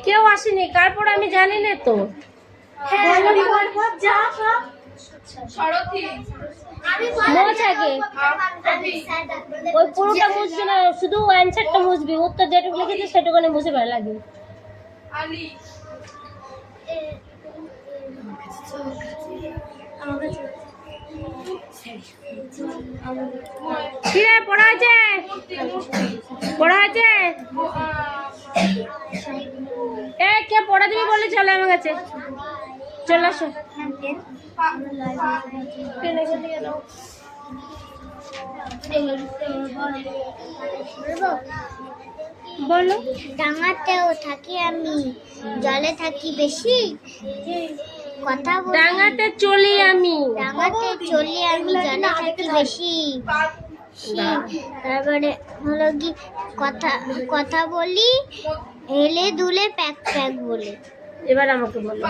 কেউ আসেনি, কারপর আমি জানি না তো। মোচ আগে ওই পুরোটা মুছবি না, শুধু অ্যান্সারটা মুছবি, উত্তর যেটুকু লিখেছে সেটুকুনি মুছে ভালো লাগে। কি রে পড়া আছে? পড়া আছে? এ কে পড়া দিবি বলে চলে আমার কাছে, চলে আসো। বলো। ডাঙাতেও থাকি আমি, জলে থাকি বেশি, কথা বলি। ডাঙাতে চলি আমি, ডাঙাতে চলি আমি, জলে থাকি বেশি। তারপরে হলো কি কথা কথা বলি, হেলে দুলে প্যাক প্যাক বলে। এবার আমাকে বলো।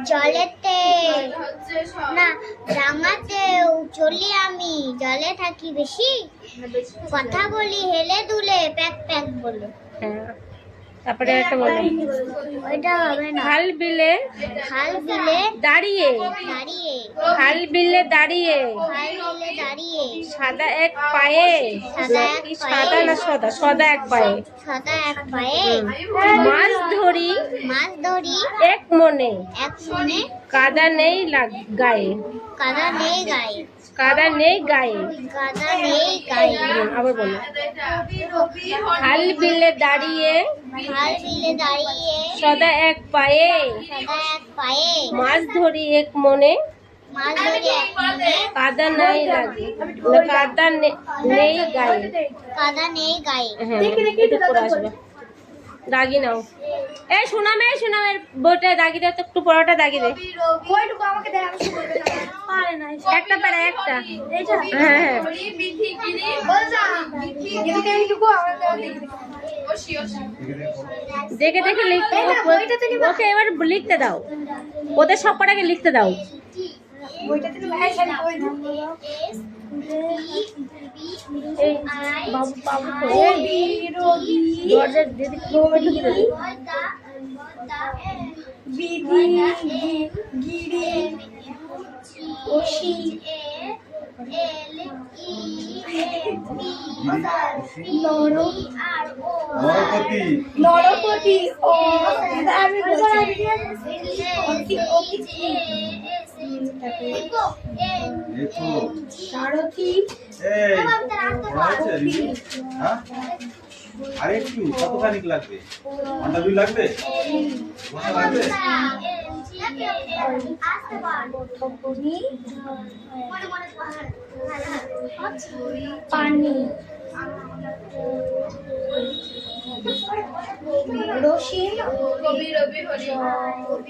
জলেতে না, ডাঙাতেও চলি আমি, জলে থাকি বেশি, কথা বলি হেলে দুলে প্যাক প্যাক বলে। হ্যাঁ, তারপরে একটা বলো। ওইটা হবে না। খাল বিলে খাল বিলে দাঁড়িয়ে, দাঁড়িয়ে, খাল বিলে দাঁড়িয়ে, খাল বিলে দাঁড়িয়ে, সাদা এক পায়ে, সাদা এক কি পায়ে, সাদা না সদা, সদা এক পায়ে, সদা এক পায়ে, মাছ ধরি মাছ ধরি এক মনে, এক মনে, কাদা নেই গায়ে, কাদা নেই গায়ে, কাদা নেই গায়ে। কাদা নেই গায়ে। আবার বলো। খাল বিলে দাঁড়িয়ে, খাল বিলে দাঁড়িয়ে, সদা এক পায়ে, সদা এক পায়ে, মাছ ধরি এক মনে, মাছ ধরি এক মনে, কাদা নাই লাগে, কাদা নেই গায়ে। কাদা নেই গায়ে। হ্যাঁ, একটু পড়ে আসবে। দাগি নাও। এই সুনামের বইটা দাগি দে তো, একটু পড়াটা দাগি দে। একটা প্যারা একটা। হ্যাঁ হ্যাঁ, দেখে দেখে লিখতে, ওকে এবার লিখতে দাও, ওদের সব কটাকে লিখতে দাও। এই বাবু বাবু তো দরজার দিদি নরপতি সারথি। আরে একটু কতখানি লাগবে? ঘন্টা দুই লাগবে? লাগবে? পানি, রশি, কবি রবি হরি,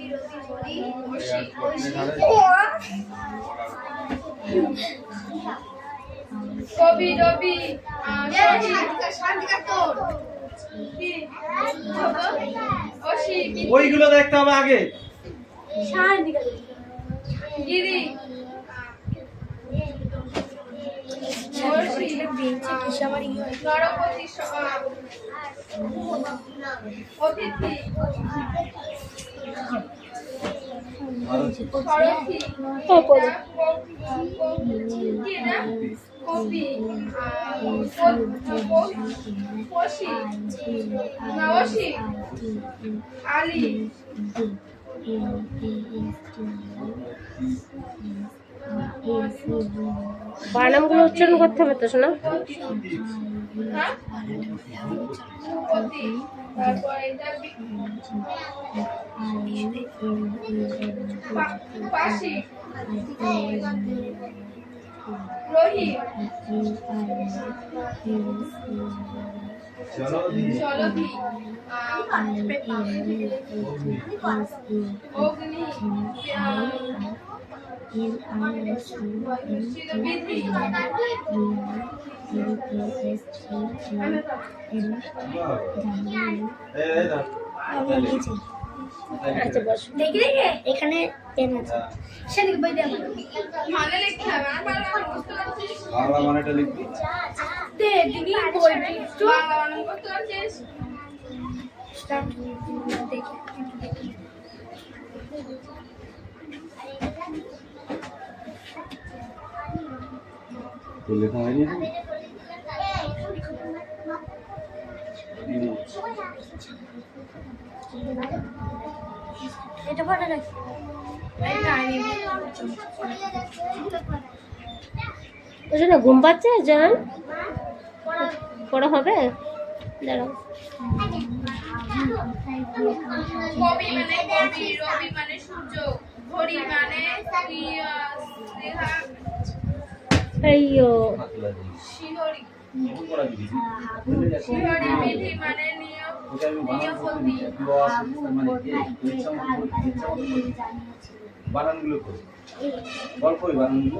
কবি রবি ওইগুলো দেখতে হবে আগে। গিরি নরপতি অতিথি সারথি কবি পশি নবশি আলী বানামগুলো উচ্চারণ করতে হবে তো শোনা। পাশি রোহি চলতি অগ্নি আচ্ছা বস, এখানে পেন আছে, সেদিকে বই দিয়ে মানে লিখতে হবে। বাংলা মানেটা লিখবি। বাংলা বানান করতে পারছিস? তো লেখা হয়নি এটা ফটো রাখি ওই জন্য ঘুম পাচ্ছে জান, পড়া হবে, দাঁড়াও। কবি মানে কবি, রবি মানে সূর্য, ঘড়ি মানে আইয়ো শিহরি, শিহরি বিধি মানে নিয়পতি, বানানগুলো করো, গল্প বানানগুলো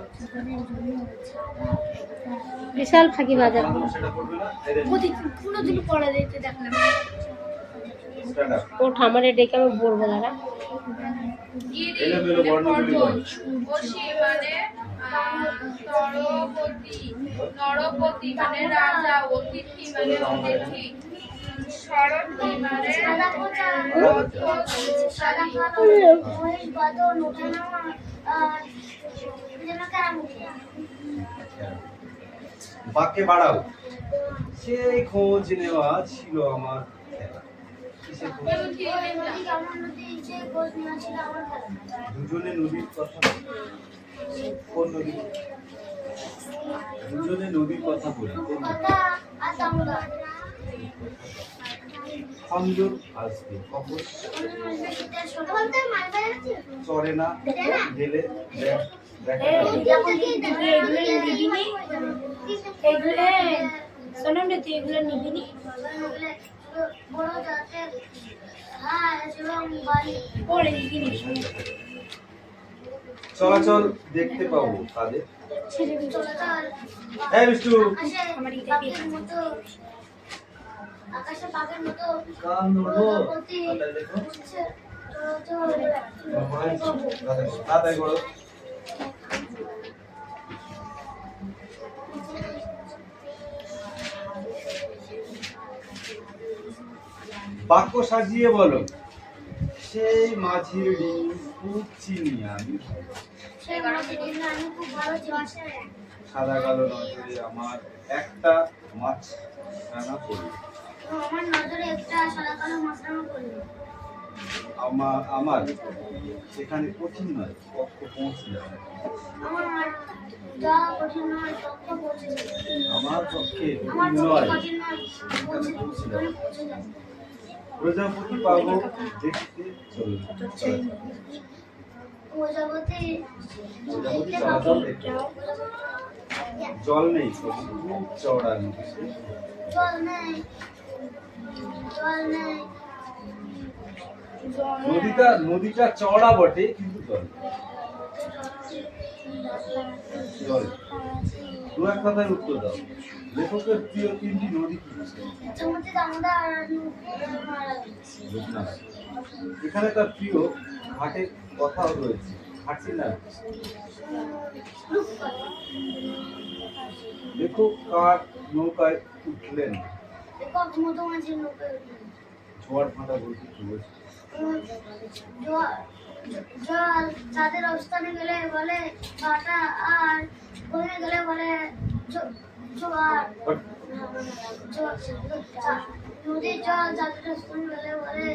বিশাল ফাঁকি বাজার। সেটা করবে না, কোনোদিন পড়া দিতে দেখলাম স্ট্যান্ড আপ। ও ঠামারে ডেকে আমি বলবো দাঁড়া। গিরি এলোমেলো মানে বর্ণগুলি পর্বত, বলো। অসি মানে তরপতি, নরপতি মানে রাজা, অতিথি মানে অতিথি, শরণী মানে রথশালী। বাক্যে বাড়াও, সেই খোঁজ নেওয়া ছিল আমার খেলা। কিসের খোঁজ? দুজনে নদীর কথা, কোন নদী? দুজনে নদীর কথা বলি, কোন নদী? সংযোগ আসবে কখন? চরে না গেলে দেখা চলাচল দেখতে পাবো তাদের। এই বিষ্টু, আকাশে পাখির মতো কান ধরবো, তাহলে দেখো তাড়াতাড়ি করো। বাক্য সাজিয়ে বলো, সেই মাঝির ডিম খুব চিনি আমি, আমি খুব ভালো চিনি। সাদা কালো নজরে আমার একটা মাছ রান্না করি, আমার নজরে একটা সাদা কালো মাছরাঙা পড়লো। আমার সেখানে কঠিন নয়, পক্ষ পৌঁছে যাবে। আমার যা কঠিন নয় তথ্য পৌঁছে যাবে। আমার পক্ষে আমার কঠিন পক্ষে নয়, কঠিন নয় পৌঁছে যাবে। প্রজাপতি পাবো দেখতে চলবে। প্রজাপতি প্রজাপতি চলাচল দেখতে, জল নেই তবু খুব চওড়া নদী। জল নেই, জল নেই, নদীটা চওড়া বটে কিন্তু জল নেই। জল দু এক কথায় উত্তর দাও। লেখকের প্রিয় তিনটি নদী কি? সমুদ্রে দামোদর আর না, এখানে তার প্রিয় ঘাটের কথাও রয়েছে। ঘাটছি না, লেখক কার নৌকায় উঠলেন? লেখক মধুমাছির নৌকায় উঠলেন। ঝড় ফাটা বলতে কি বোঝে? জল চাঁদের অবস্থানে গেলে বলে কাটা, আর কমে গেলে বলে জোয়ার। নদীর জল চাঁদের অবস্থানে গেলে বলে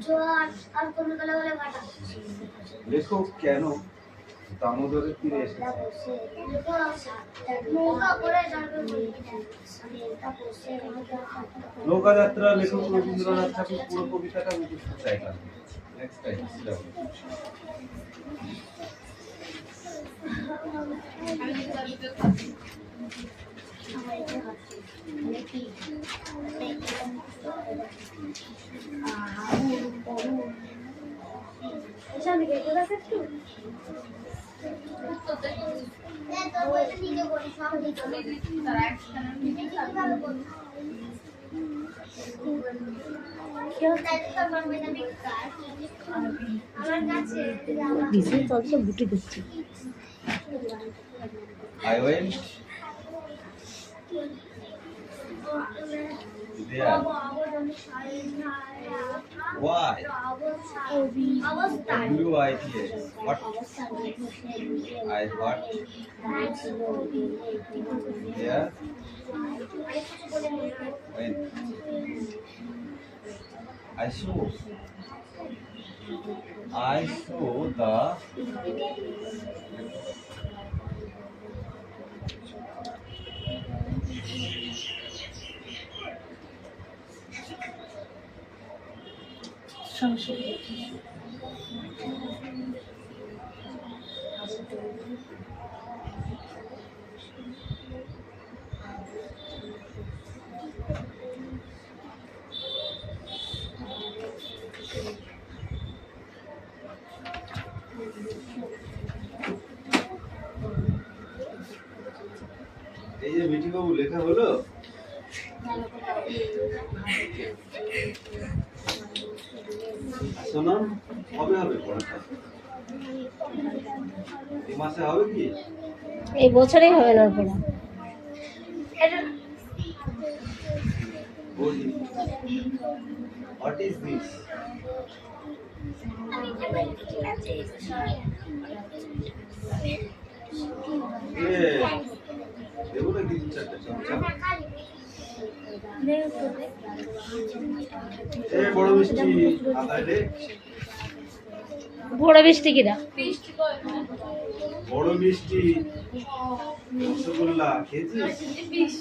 জোয়ার, আর কমে গেলে বলে ভাটা। লেখক কেন দামোদরের তীরে এসেছে? নৌকা করে যাবে। নৌকা যাত্রা লেখক রবীন্দ্রনাথ ঠাকুর পুরো কবিতাটা মুখস্থ চাইলাম। নেক্সট টাইম আমার কাছে বিশাল চলছে বুটি দিচ্ছি। I went there. Why? WITS. What? I what? Yeah. When? I saw the এই যে মিঠি বাবু লেখা হলো শোনো কবে হবে পড়াটা এই মাসে হবে কি এই বছরেই হবে না পড়া। What is this? দেবো নাকি 3-4টা চামচা? এ বড় মিষ্টি আদায় রে বড় বৃষ্টি কিরা বড় মিষ্টি রসগোল্লা খেয়েছিস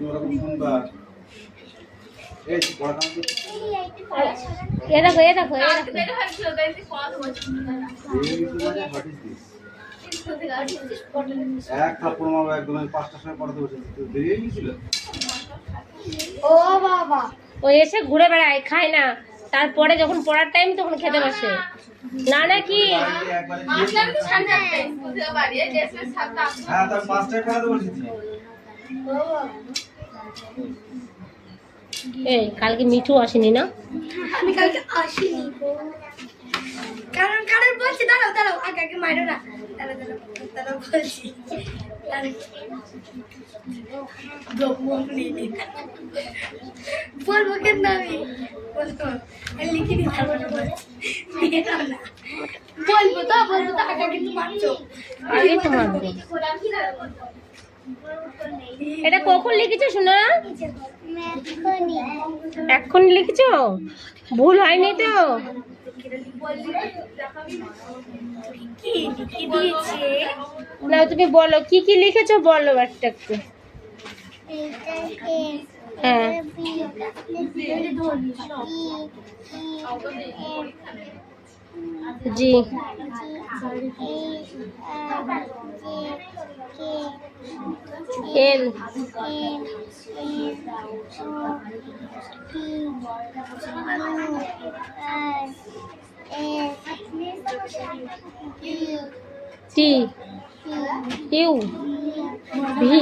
ওরকম সুন্দর এই বড় এ দেখো এ দেখো এ দেখো বের হয়েছিল তাই কথা বলছি এক থাপ্পড় মারবো একদম আমি 5টার সময় পড়াতে বসেছি তুই বেরিয়ে গেছিল ও বাবা ও এসে ঘুরে বেড়ায় খায় না, তারপরে যখন পড়ার টাইম তখন খেতে বসে। না না কি আসলাম তো 4:30 বুঝতে পারি এই ড্রেসে 7টা হ্যাঁ তার 5টায় পড়াতে বসেছি এই কালকে মিঠু আসেনি না? আমি কালকে আসিনি কারণ বলছি দাঁড়াও দাঁড়াও আগে আগে মারো না দাঁড়াও বলছি বলবো কেন আমি বলবো লিখে দিতে বলবো না বলবো তো আগে কিন্তু মারছো আগে তো মারবো। এটা কখন লিখেছো শোনা? এখন লিখেছো? ভুল হয়নি তো? কি লিখে দিয়েছে না তুমি বলো কি কি লিখেছো, বলো একটা একটু। হ্যাঁ জি এল টি ইউ ভি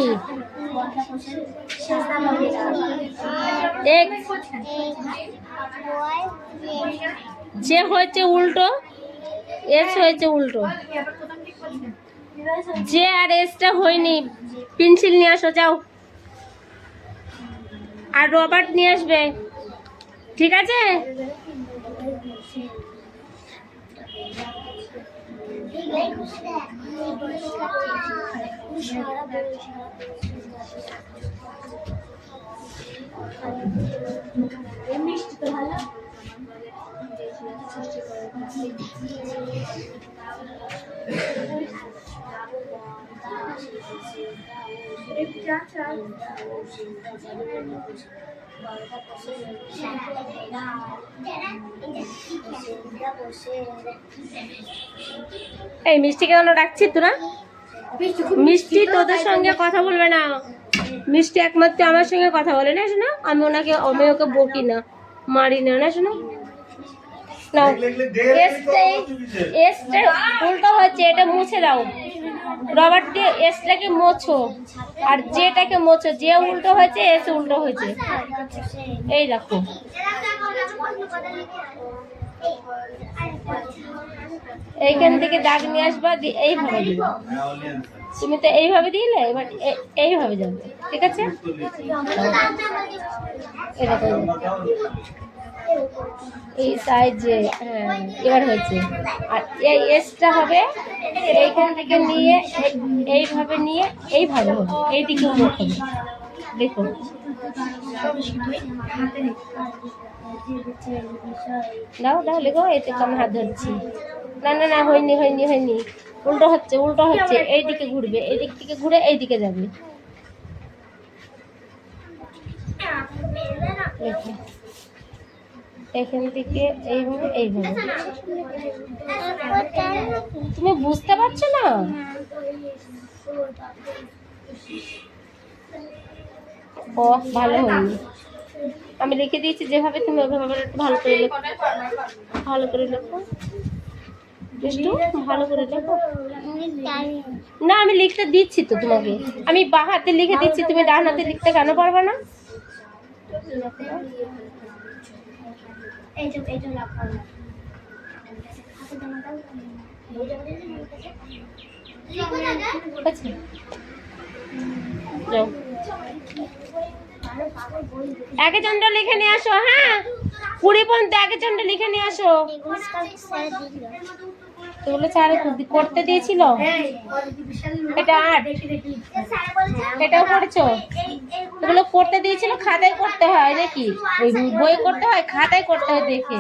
এক্স যে হয়েছে উল্টো, এস হয়েছে উল্টো। যে আর এসটা হয়নি, পেন্সিল নিয়ে আসো যাও, আর রবার্ট নিয়ে আসবে, ঠিক আছে? এই মিষ্টি কেন ডাকছি তোরা? মিষ্টি তোদের সঙ্গে কথা বলবে না, মিষ্টি একমাত্র আমার সঙ্গে কথা বলে না শোনা। আমি ওকে বকি না, মারি না, না শোনা। নাও এসটা উল্টো হচ্ছে, এটা মুছে দাও। রবার্ট দিয়ে এসটাকে মোছো, আর যেটাকে মোছো, যে উল্টো হয়েছে এস উল্টো হয়েছে। এই দেখো এইখান থেকে দাগ নিয়ে আসবা, এইভাবে দিবা। হ্যাঁ অনলি অ্যান্সার তুমি তো এইভাবে দিলে, এবার এইভাবে যাবে, ঠিক আছে? এরকম এই সাইজে, হ্যাঁ এবার হয়েছে। আর এই এসটা হবে এইখান থেকে নিয়ে এইভাবে নিয়ে এইভাবে হবে, এইদিকে মুখ হবে। দেখুন দাও দাও লেগো, এতে আমি হাত ধরছি। না না না, হয়নি হয়নি হয়নি, উল্টো হচ্ছে উল্টো হচ্ছে, এইদিকে ঘুরবে, এইদিক থেকে ঘুরে এইদিকে যাবে। এখান থেকে এইভাবে এইভাবে। তুমি বুঝতে পারছো না? ও ভালো হয়নি, আমি লিখে দিয়েছি যেভাবে, তুমি ওইভাবে একটু ভালো করে লেখো, ভালো করে লেখো, একটু ভালো করে লেখো। না আমি লিখতে দিচ্ছি তো তোমাকে, আমি বাঁ হাতে লিখে দিচ্ছি, তুমি ডান হাতে লিখতে কেন পারবে না? আচ্ছা যাও, একে চন্দ্র লিখে নিয়ে আসো। হ্যাঁ 20 পর্যন্ত একে চন্দ্র লিখে নিয়ে আসো। এগুলো স্যার করতে দিয়েছিল, এটা 8, এটাও করেছো? এগুলো করতে দিয়েছিল, খাতায় করতে হয় নাকি? ওই বই করতে হয়, খাতায় করতে হয় দেখে।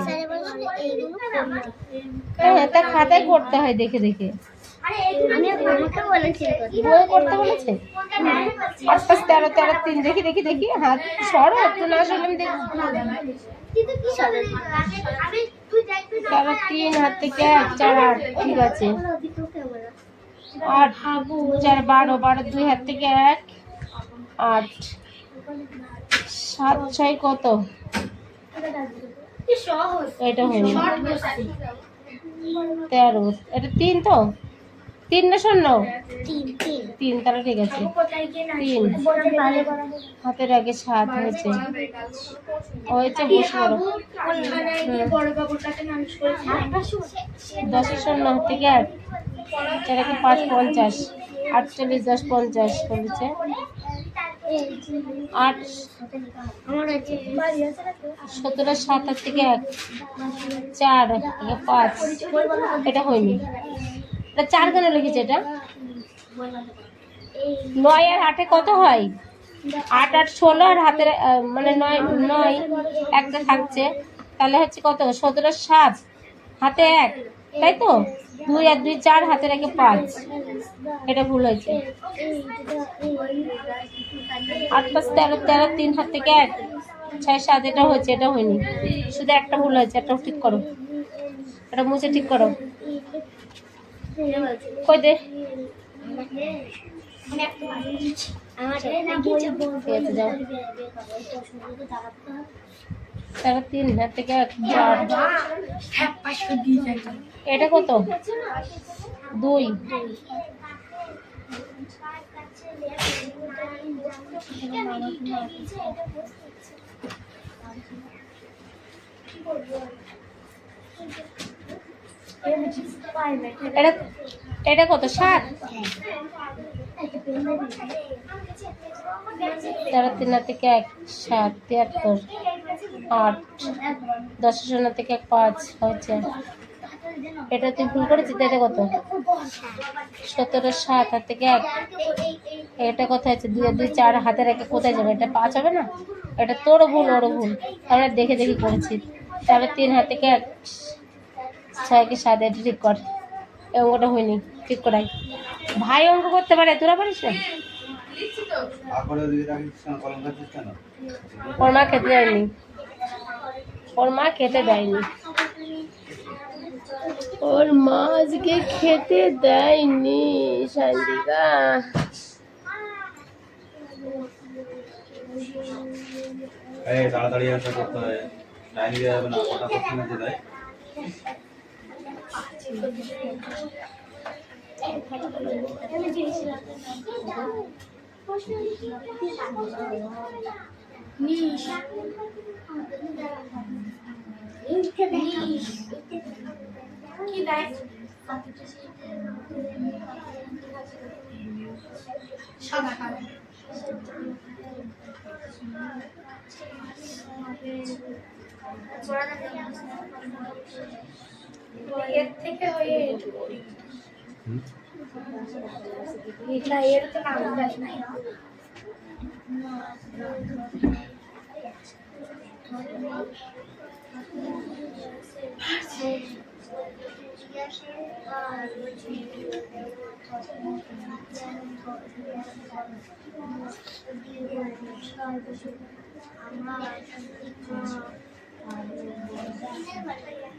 হ্যাঁ তা খাতায় করতে হয় দেখে দেখে। বই করতে বলেছে? 8 5 13 13 3, দেখি দেখি দেখি, হাত সরো একটু, না সরলে আমি দেখি। 13 3 হাত থেকে 1 4 8, ঠিক আছে। 8 4 12 12 2 হাত থেকে 1 8 7 6 কত? এটা হয়নি, 13, এটা 3 তো, 3 না শূন্য? 3, তাহলে ঠিক আছে। 3 হাতের আগে 7 হয়েছে, হয়েছে বসে বড়। 10 শূন্য হাত থেকে 8, 4 একে 5 50, 48 10 50 করেছে। 8 17 7 হাত থেকে 1 4 থেকে 5, এটা হয়নি। এটা 4 কেন লিখেছে? এটা 9 আর 8 কত হয়? 8 8 16, আর হাতের মানে 9 9 একটা থাকছে, তাহলে হচ্ছে কত? 17 7 হাতে 1, তাই তো? 2 আর 2 4, হাতের আগে 5, এটা ভুল হয়েছে। 8 5 13 13 3 হাত থেকে 1 6 7, এটা হয়েছে, এটা হয়নি, শুধু একটা ভুল হয়েছে, একটা ঠিক করো, এটা মুছে ঠিক করো। কই দে, যাও। 3 হাত থেকে 1 4, এটা কত? 2, এটা কত? 7, 3 হাত থেকে 1 7 73 8 10 শূন্য থেকে 5 হয়েছে। এটা তুই ভুল করেছিস, এটা কত? 17 7 হাত থেকে 1, এটা কোথায় আছে? 2 আর 2 4, হাতের একে কোথায় যাবে? এটা 5 হবে না? এটা তোরও ভুল, ওরও ভুল, আমরা দেখে দেখে করেছি। তাহলে 3 হাত থেকে 1 6 কে 7, এটা ঠিক কর। এই অঙ্কটা হয়নি, ঠিক করাই। ভাই অঙ্ক করতে পারে, তোরা পারিস না? ওর মা খেতে দেয়নি, ওর মা খেতে দেয়নি, ওর মা আজকে খেতে দেয়নি শান্তিকা। এই তাড়াতাড়ি আনসার করতে হয়, টাইম দেওয়া যাবে না, কটা কোশ্চেন আছে তাই? কি দেয়? সাদা কালার এর থেকে হয়ে না এর তো নাম জানি না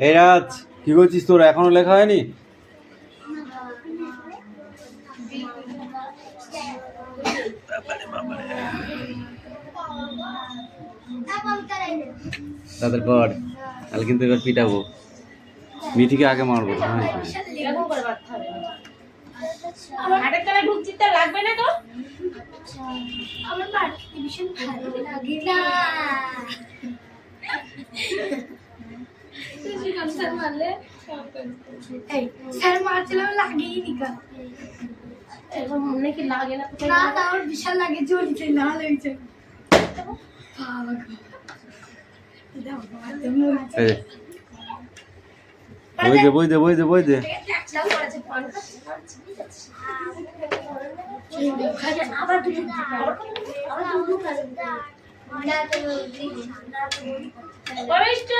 এই রাজ কি করছিস, তোর এখনো লেখা হয়নি? তাদের পর তাহলে কিন্তু এবার পিটাবো, মিঠিকে আগে মারবো। হ্যাঁ এরকম করে বাঁধতে হবে। হাটের তলায় ঢুকছি তো লাগবে না তো? আমার মার্কেটে ভীষণ ভালো লাগে না স্যার মারলে এই স্যার মারছিলাম লাগেই নি কা এরকম মনে কি লাগে না? না না আমার বিশাল লাগে জ্বলছে লাল হয়েছে বাবা গো দাও বাবা বই দে ট্যাক্সটাও করেছে পান আবার দুটো কমিষ্ট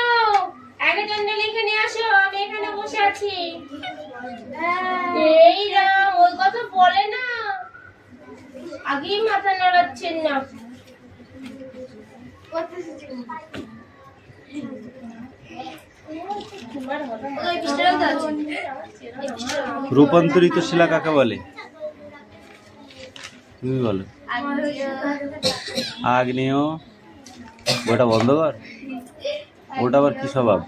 আগে জন্য লিখে নিয়ে আসো, আমি এখানে বসে আছি। এই রাম ওই কথা বলে না, আগেই মাথা নড়াচ্ছেন না। রূপান্তরিত শিলা কাকে বলে? তুমি বলো। আগ্নেয়, ওটা বন্ধ কর। ওটা আবার কি স্বভাব?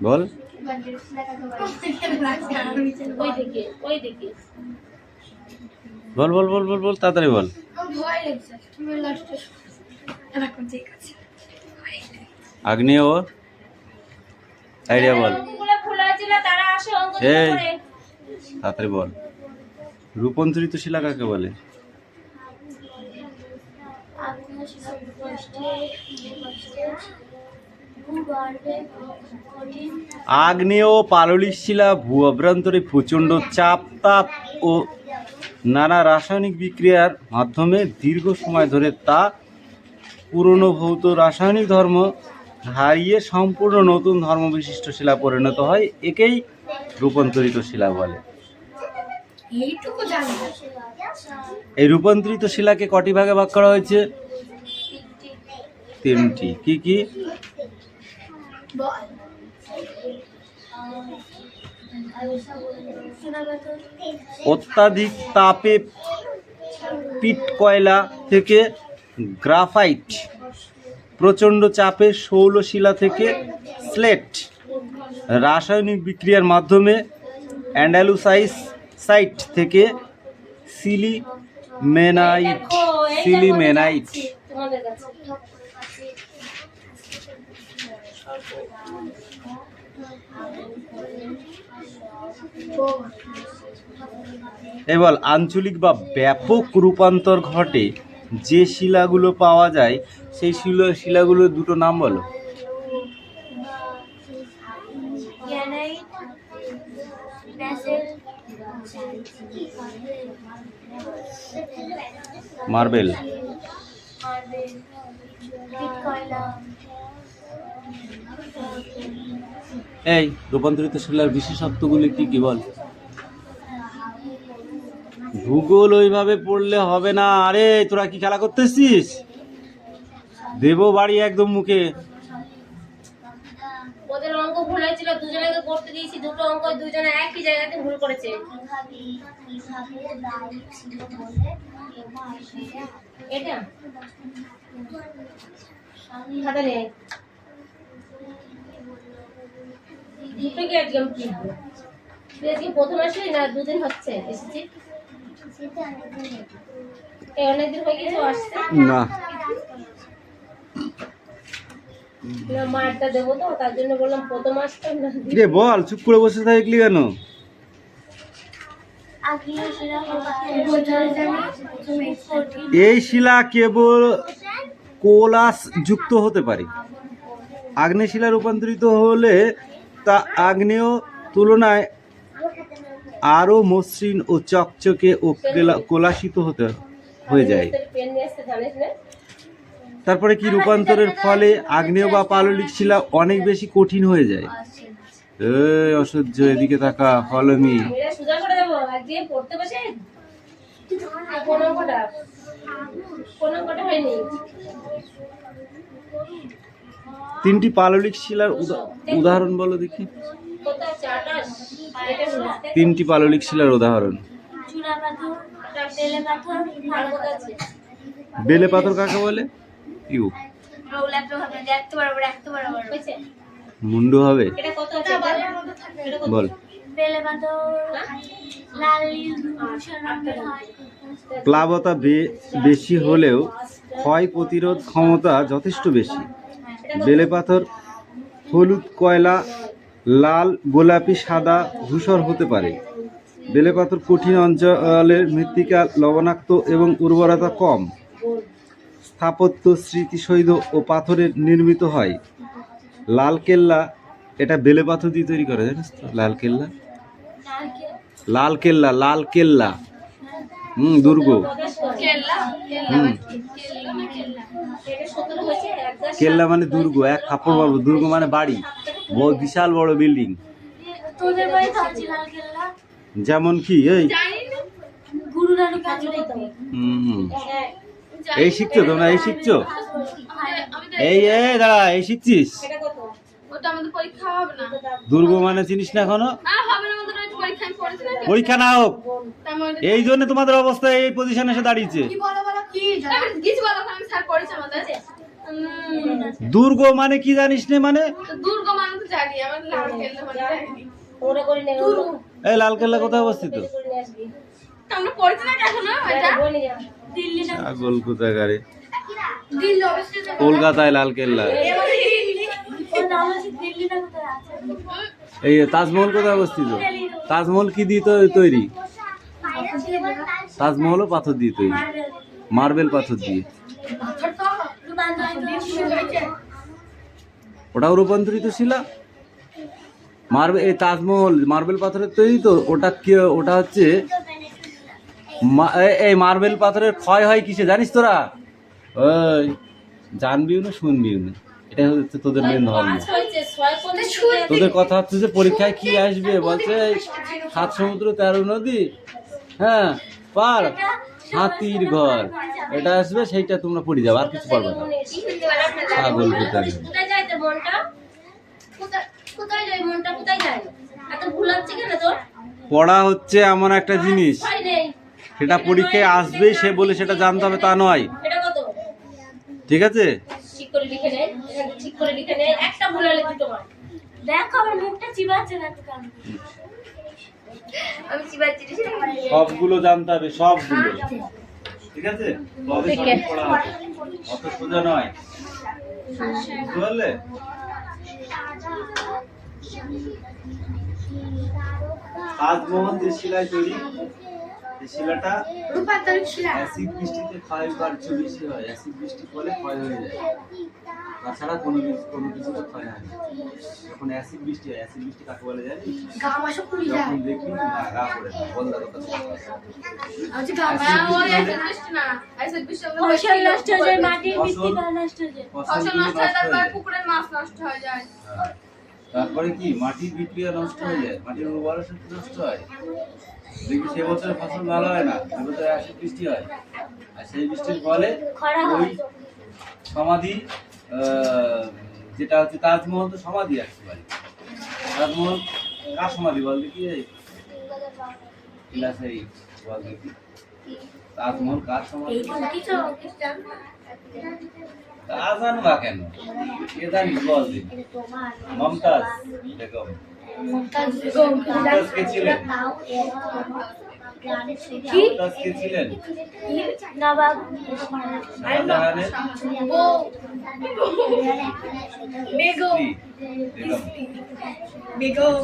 বল। বল বল বল বল বল তাড়াতাড়ি বল। ভয় লাগছে তুমি লাস্টে এরকম ঠিক আছে আগ্নেয় আইডিয়া বল। এই তাড়াতাড়ি বল। রূপান্তরিত শিলা কাকে বলে? আগ্নেয় পাললিক শিলা ভূ অভ্যন্তরে প্রচণ্ড চাপ, তাপ ও নানা রাসায়নিক বিক্রিয়ার মাধ্যমে দীর্ঘ সময় ধরে তা পুরনো ভৌত রাসায়নিক ধর্ম হারিয়ে সম্পূর্ণ নতুন ধর্ম বিশিষ্ট শিলা পরিণত হয়। একেই রূপান্তরিত শিলা বলে। এইটুকু জানি এই রূপান্তরিত শিলাকে কটি ভাগে ভাগ করা হয়েছে? তিনটি। কি কি? বল অত্যাধিক তাপে পিট কয়লা থেকে গ্রাফাইট, প্রচণ্ড চাপে শৈলশিলা থেকে স্লেট, রাসায়নিক বিক্রিয়ার মাধ্যমে অ্যান্ডালুসাইট থেকে সিলিমেনাইট। তোমাদের কাছে এবার আঞ্চলিক বা ব্যাপক রূপান্তর ঘটে যে শিলাগুলো পাওয়া যায়, সেই শিলাগুলোর দুটো নাম বলো। মার্বেল। এই রূপান্তরিত শিলার বিশেষত্বগুলি কি কি বল? ভূগোল ওইভাবে পড়লে হবে না। আরে তোরা কি খেলা করতেছিস? দেবো বাড়ি একদম মুখে। ওদের অঙ্ক ভুল হয়েছিল, দুজনকে করতে দিয়েছি দুটো অঙ্ক, দুজনে একই জায়গাতে ভুল করেছে। এটা খাতা নেই, দুটো কি আজকে আমি কিনবো? তুই আজকে প্রথম আসলি না দুদিন হচ্ছে এসেছি? অনেকদিন হয়ে গেছে আসছে না না মারটা দেবো তো, তার জন্য বললাম প্রথম আসতে না। রে বল, চুপ করে বসে থাকলি কেন? এই শিলা কেবল কোলাস যুক্ত হতে পারে। আগ্নেয় শিলা রূপান্তরিত হলে তা আগ্নেয় তুলনায় আরো মসৃণ ও চকচকে ও কোলাসিত হয়ে যায়। পেন নিয়ে আসতে জানিস না? তারপরে কি রূপান্তরের ফলে আগ্নেয় বা পাললিক শিলা অনেক বেশি কঠিন হয়ে যায়। এই অসহ্য, এদিকে তাকা, ফলো মি। এটা সোজা করে দেবো, একদিকে পড়তে বসে কোনো কোটা হয়নি। তিনটি পাললিক শিলার উদাহরণ বলো দেখি। কোথায় চাটাস? এটা হলো তিনটি পাললিক শিলার উদাহরণ। আর কোথায় আছে? বেলে পাথর কাকে বলে? ইউ হয়েছে? মুন্ডু হবে। এটা কত আছে? এটা কত? বল। প্লাবতা বেশি হলেও ক্ষয় প্রতিরোধ ক্ষমতা যথেষ্ট বেশি। বেলে পাথর হলুদ, কয়লা, লাল, গোলাপি, সাদা, ধূসর হতে পারে। বেলে পাথর কঠিন অঞ্চলের মৃত্তিকা লবণাক্ত এবং উর্বরতা কম। স্থাপত্য স্মৃতিসৌধ ও পাথরের নির্মিত হয়। লাল কেল্লা, এটা বেলে পাথর দিয়ে তৈরি করে, জানিস তো? লাল কেল্লা, লাল কেল্লা, লাল কেল্লা, দুর্গ। কেল্লা মানে দুর্গ, এক থাপ্পড় মারবো। দুর্গ মানে বাড়ি, বহু বিশাল বড় বিল্ডিং। যেমন কি এই এই শিখছো তোমরা? এই শিখছো? এই দাঁড়া, এই শিখছিস? এটা কত? ওটা আমাদের পরীক্ষা হবে না। দুর্গ মানে চিনিস না এখনো? না হবে না, আমাদের ওই পরীক্ষা আমি পড়েছি না। পরীক্ষা না হোক, তার মানে এই জন্য তোমাদের অবস্থা এই পজিশনে এসে দাঁড়িয়েছে। কি বলো কি আমি কিছু বলো, আমি স্যার পড়েছি আমাদের। দুর্গ মানে কি জানিস না? মানে তো দুর্গ মানে তো জানি, আমার লাল কেল্লা মানে জানি। ওরা করে নে, এই লাল কেল্লা কোথায় অবস্থিত? করে নিয়ে আসবি। আমরা পড়েছি না এখনো এটা। বলে যা। দিল্লি না, ছাগল কোথাকারে। দিল্লি অবশ্যই তো। কলকাতায় লাল কেল্লা। এই তাজমহল কোথায় অবস্থিত? তাজমহল কি দিয়ে তৈরি? তাজমহলও পাথর দিয়ে তৈরি, মার্বেল পাথর দিয়ে। ওটাও রূপান্তরিত শিলা। মার্বেল, এই তাজমহল মার্বেল পাথরের তৈরি তো। ওটা কি? ওটা হচ্ছে এই মার্বেল পাথরের ক্ষয় হয় কিসে জানিস তোরা? ওই জানবিও না শুনবিও না, এটা হচ্ছে তোদের মেন ধর্ম। তোদের কথা হচ্ছে যে পরীক্ষায় কি আসবে, বলছে 7 সমুদ্র 13 নদী, হ্যাঁ পার, হাতির ঘর, এটা আসবে, সেইটা তোমরা পড়ে যাবে, আর কিছু পারবে না। ছাগল কোথায়। কোথায় যায় তোর মনটা? কোথায় যায় মনটা? কোথায় যায়? এত ভুলাচ্ছে কেন তোর? পড়া হচ্ছে এমন একটা জিনিস, হয় নেই। সেটা পরীক্ষায় আসবে সে বলে সেটা জানতে হবে তা নয়, এটা কত? ঠিক আছে? ঠিক করে লিখে নে, এখানে ঠিক করে লিখে নে, একটা ভুল হলে দুটো মার। দেখো আমার মুখটা চিবাচ্ছে না তো কেন? আমি চিবাচ্ছি সেটা। সবগুলো জানতে হবে, সবগুলো, ঠিক আছে? তবে সঠিক পড়া হবে, অত সোজা নয়, বুঝতে পারলে? তাজমহল যে শিলায় তৈরি, এই শিলাটা রূপান্তরিত শিলা। অ্যাসিড বৃষ্টিতে ক্ষয় কার্য বেশি হয়। অ্যাসিড বৃষ্টির ফলে ক্ষয় হয়ে যায়, তাছাড়া কোনো কিছুতে ক্ষয় হয় না। যখন অ্যাসিড বৃষ্টি হয়, অ্যাসিড বৃষ্টি কাকে বলে জানিস? গা মাসও পুরি যায়। যখন দেখবি না গা পড়ে না, বল দাদা কথা। আচ্ছা গা না ওই অ্যাসিড বৃষ্টি না, অ্যাসিড বৃষ্টি আমরা ফসল নষ্ট হয়ে যায়, ফসল মাটির মৃত্তিকা নষ্ট হয়ে যায়। নষ্ট হয়, তারপর পুকুরের মাছ নষ্ট হয়ে যায়। হ্যাঁ। তারপরে কি মাটির বিক্রিয়া নষ্ট হয়ে যায়, মাটির উর্বরা শক্তি নষ্ট হয়। দেখবি সে বছর ফসল ভালো হয় না, সে বছর অ্যাসিড বৃষ্টি হয়, আর সেই বৃষ্টির ফলে ওই সমাধি, যেটা হচ্ছে তাজমহল, তো সমাধি আসতে পারে। তাজমহল কার সমাধি বল দেখি? বল দেখি তাজমহল কার সমাধি? তা জানবা কেন? কে জানিস বল দেখি? মমতাজ বেগম। মমতাজ কে ছিলেন? মমতাজ কে ছিলেন? নবাব শাহজাহানের বেগম স্ত্রী। বেগম। বেগম